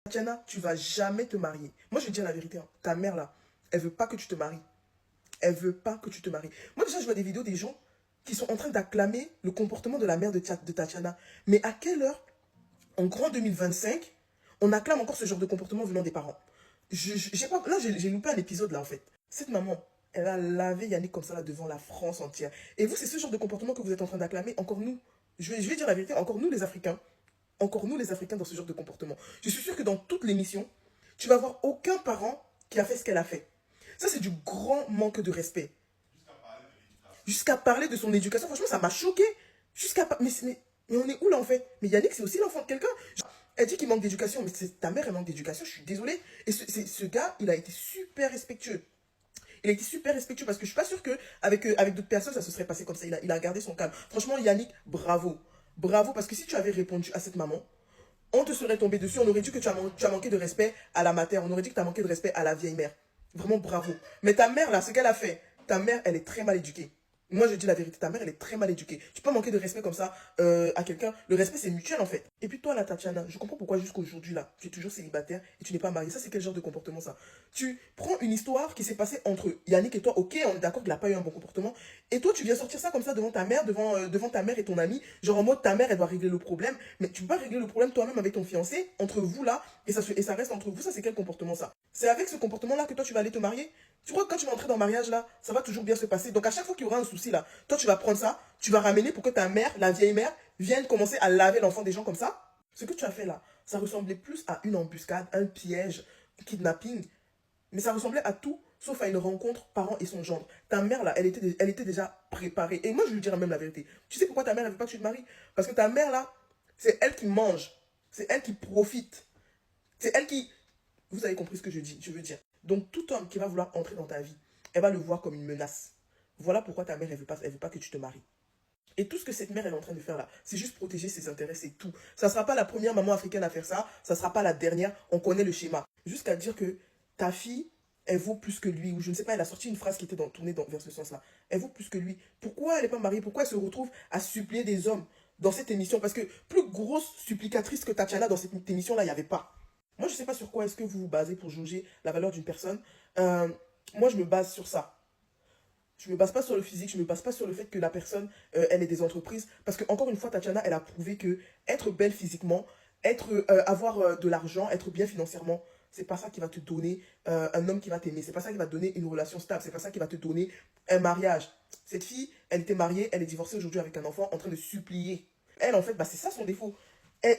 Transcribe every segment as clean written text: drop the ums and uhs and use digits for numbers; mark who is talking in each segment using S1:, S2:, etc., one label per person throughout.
S1: Tatiana, tu vas jamais te marier. Moi, je vais dire la vérité. Hein. Ta mère, là, elle veut pas que tu te maries. Elle veut pas que tu te maries. Moi, déjà, je vois des vidéos des gens qui sont en train d'acclamer le comportement de la mère de Tatiana. Mais à quelle heure, en grand 2025, on acclame encore ce genre de comportement venant des parents? J'ai pas, là, j'ai loupé un épisode, là, en fait. Cette maman, elle a lavé Yannick comme ça, là, devant la France entière. Et vous, c'est ce genre de comportement que vous êtes en train d'acclamer. Encore nous, je vais dire la vérité, encore nous, les Africains. Encore nous, les Africains, dans ce genre de comportement. Je suis sûr que dans toute l'émission, tu vas voir aucun parent qui a fait ce qu'elle a fait. Ça, c'est du grand manque de respect. Jusqu'à parler de son éducation. Franchement, ça m'a choqué. Mais on est où là en fait? Mais Yannick, c'est aussi l'enfant de quelqu'un. Elle dit qu'il manque d'éducation, mais ta mère, elle manque d'éducation, je suis désolée. Et ce gars, il a été super respectueux. Il a été super respectueux parce que je suis pas sûre qu'avec avec d'autres personnes, ça se serait passé comme ça. Il a gardé son calme. Franchement, Yannick, bravo. Bravo, parce que si tu avais répondu à cette maman, on te serait tombé dessus. On aurait dit que tu as manqué de respect à la mater. On aurait dit que tu as manqué de respect à la vieille mère. Vraiment bravo. Mais ta mère, là, ce qu'elle a fait, ta mère, elle est très mal éduquée. Moi, je dis la vérité, ta mère, elle est très mal éduquée. Tu peux pas manquer de respect comme ça à quelqu'un. Le respect, c'est mutuel, en fait. Et puis toi, là, Tatiana, je comprends pourquoi jusqu'aujourd'hui, là, tu es toujours célibataire et tu n'es pas mariée. Ça, c'est quel genre de comportement, ça? Tu prends une histoire qui s'est passée entre Yannick et toi. Ok, on est d'accord qu'il n'a pas eu un bon comportement. Et toi, tu viens sortir ça comme ça devant ta mère, devant ta mère et ton ami. Genre en mode, ta mère, elle doit régler le problème. Mais tu peux pas régler le problème toi-même avec ton fiancé, entre vous, là, et ça reste entre vous. Ça, c'est quel comportement, ça? C'est avec ce comportement-là que toi, tu vas aller te marier? Tu crois que quand tu vas entrer dans le mariage, là, ça va toujours bien se passer. Donc, à chaque fois qu'il y aura un souci, là, toi, tu vas prendre ça, tu vas ramener pour que ta mère, la vieille mère, vienne commencer à laver l'enfant des gens comme ça. Ce que tu as fait là, ça ressemblait plus à une embuscade, un piège, un kidnapping. Mais ça ressemblait à tout, sauf à une rencontre parent et son gendre. Ta mère, là, elle était déjà préparée. Et moi, je lui dirais même la vérité. Tu sais pourquoi ta mère, elle veut pas que tu te maries? Parce que ta mère, là, c'est elle qui mange. C'est elle qui profite. C'est elle qui... Vous avez compris ce que je veux dire. Donc, tout homme qui va vouloir entrer dans ta vie, elle va le voir comme une menace. Voilà pourquoi ta mère, elle veut pas que tu te maries. Et tout ce que cette mère elle est en train de faire là, c'est juste protéger ses intérêts, c'est tout. Ça ne sera pas la première maman africaine à faire ça, ça ne sera pas la dernière, on connaît le schéma. Jusqu'à dire que ta fille, elle vaut plus que lui, ou je ne sais pas, elle a sorti une phrase qui était tournée vers ce sens-là. Elle vaut plus que lui. Pourquoi elle n'est pas mariée? Pourquoi elle se retrouve à supplier des hommes dans cette émission? Parce que plus grosse supplicatrice que Tatiana dans cette émission-là, il n'y avait pas. Moi, je ne sais pas sur quoi est-ce que vous vous basez pour juger la valeur d'une personne. Moi, je me base sur ça. Je ne me base pas sur le physique, je ne me base pas sur le fait que la personne, elle ait des entreprises. Parce que encore une fois, Tatiana, elle a prouvé que être belle physiquement, avoir de l'argent, être bien financièrement, c'est pas ça qui va te donner un homme qui va t'aimer. C'est pas ça qui va te donner une relation stable. C'est pas ça qui va te donner un mariage. Cette fille, elle était mariée, elle est divorcée aujourd'hui avec un enfant en train de supplier. Elle, en fait, bah, c'est ça son défaut. Elle,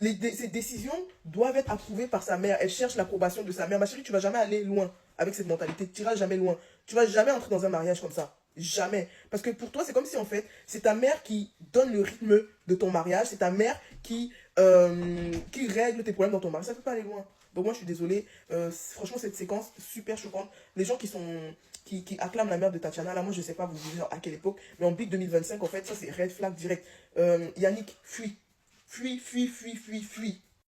S1: ses décisions doivent être approuvées par sa mère. Elle cherche l'approbation de sa mère. Ma chérie, tu vas jamais aller loin avec cette mentalité. Tu n'iras jamais loin. Tu vas jamais entrer dans un mariage comme ça. Jamais. Parce que pour toi, c'est comme si en fait, c'est ta mère qui donne le rythme de ton mariage. C'est ta mère qui règle tes problèmes dans ton mariage. Ça ne peut pas aller loin. Donc moi, je suis désolée. Franchement, cette séquence, super choquante. Les gens qui acclament la mère de Tatiana, là, moi, je ne sais pas vous vivez à quelle époque. Mais en Big 2025, en fait, ça, c'est red flag direct. Yannick, fuis. Fuis, fuis, fuis, fuis, fuis.